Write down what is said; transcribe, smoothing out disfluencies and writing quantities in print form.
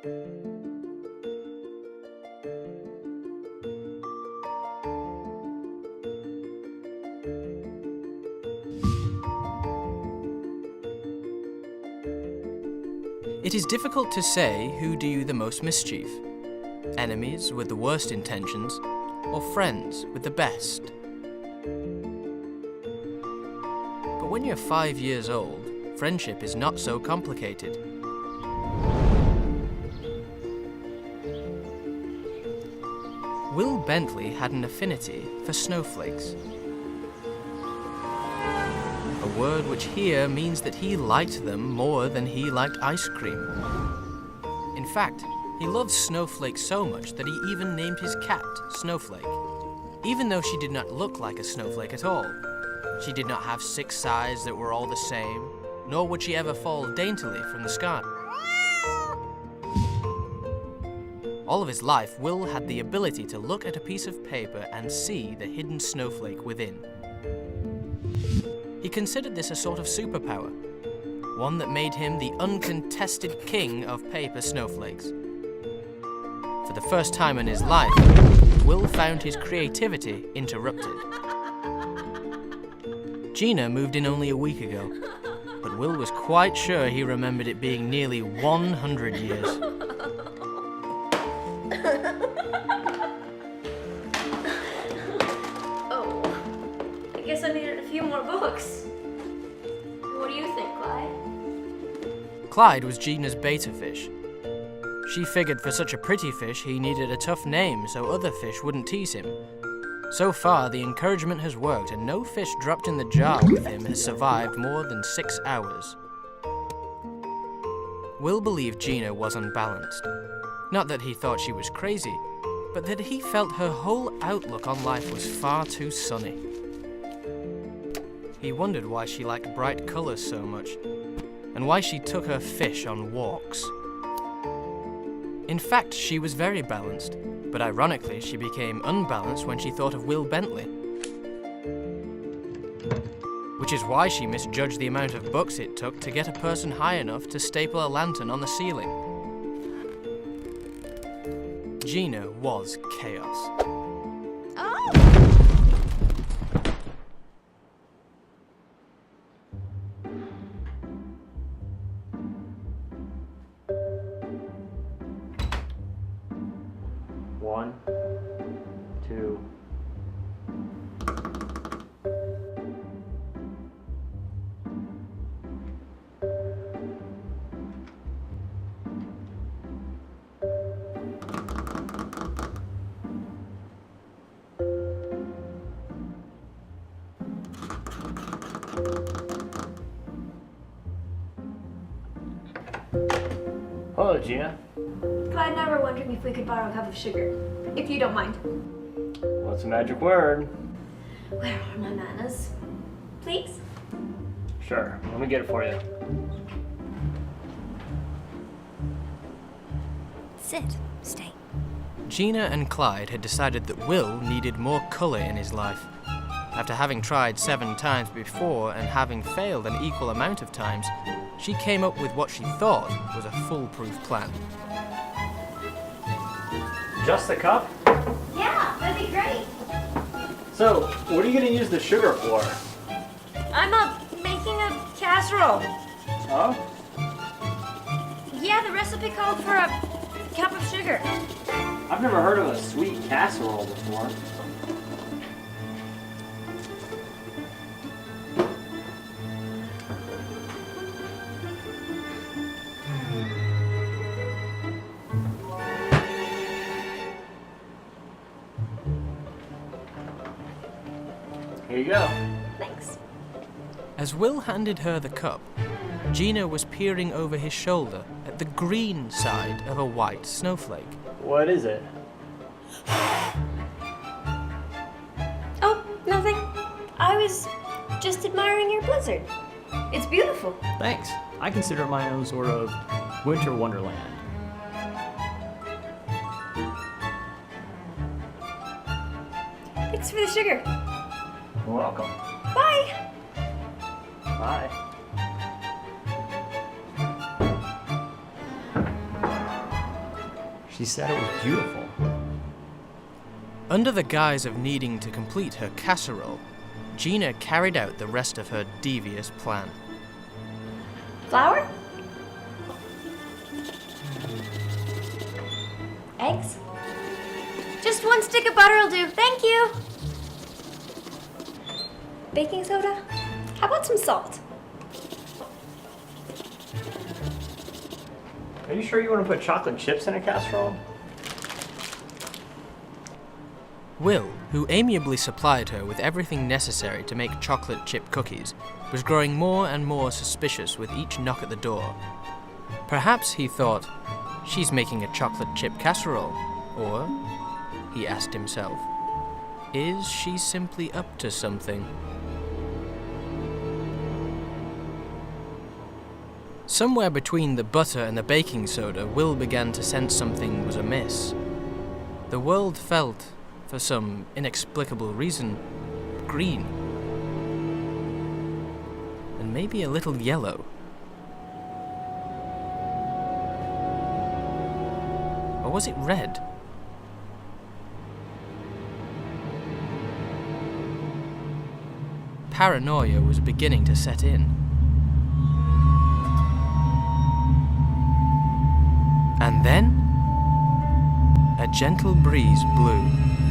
It is difficult to say who do you the most mischief, enemies with the worst intentions, or friends with the best. But when you're 5 years old, friendship is not so complicated. Will Bentley had an affinity for snowflakes. A word which here means that he liked them more than he liked ice cream. In fact, he loved snowflakes so much that he even named his cat Snowflake, even though she did not look like a snowflake at all. She did not have 6 sides that were all the same, nor would she ever fall daintily from the sky. All of his life, Will had the ability to look at a piece of paper and see the hidden snowflake within. He considered this a sort of superpower, one that made him the uncontested king of paper snowflakes. For the first time in his life, Will found his creativity interrupted. Gina moved in only a week ago, but Will was quite sure he remembered it being nearly 100 years. Oh, I guess I needed a few more books. What do you think, Clyde? Clyde was Gina's beta fish. She figured for such a pretty fish he needed a tough name so other fish wouldn't tease him. So far, the encouragement has worked and no fish dropped in the jar with him has survived more than 6 hours. Will believed Gina was unbalanced. Not that he thought she was crazy, but that he felt her whole outlook on life was far too sunny. He wondered why she liked bright colours so much, and why she took her fish on walks. In fact, she was very balanced, but ironically, she became unbalanced when she thought of Will Bentley. Which is why she misjudged the amount of books it took to get a person high enough to staple a lantern on the ceiling. Gina was chaos. Oh! One, two. Hello, Gina. Clyde and I were wondering if we could borrow a cup of sugar, if you don't mind. What's the magic word? Where are my manners? Please? Sure, let me get it for you. Sit. Stay. Gina and Clyde had decided that Will needed more colour in his life. After having tried 7 times before and having failed an equal amount of times, she came up with what she thought was a foolproof plan. Just the cup? Yeah, that'd be great. So, what are you going to use the sugar for? I'm making a casserole. Oh? Yeah, the recipe called for a cup of sugar. I've never heard of a sweet casserole before. Here you go. Thanks. As Will handed her the cup, Gina was peering over his shoulder at the green side of a white snowflake. What is it? Oh, nothing. I was just admiring your blizzard. It's beautiful. Thanks. I consider it my own sort of winter wonderland. Thanks for the sugar. You're welcome. Bye. Bye. She said it was beautiful. Under the guise of needing to complete her casserole, Gina carried out the rest of her devious plan. Flour? Eggs? Just one stick of butter will do, thank you! Baking soda? How about some salt? Are you sure you want to put chocolate chips in a casserole? Will, who amiably supplied her with everything necessary to make chocolate chip cookies, was growing more and more suspicious with each knock at the door. Perhaps, he thought, she's making a chocolate chip casserole. Or, he asked himself, is she simply up to something? Somewhere between the butter and the baking soda, Will began to sense something was amiss. The world felt, for some inexplicable reason, green. And maybe a little yellow. Or was it red? Paranoia was beginning to set in. And then, a gentle breeze blew.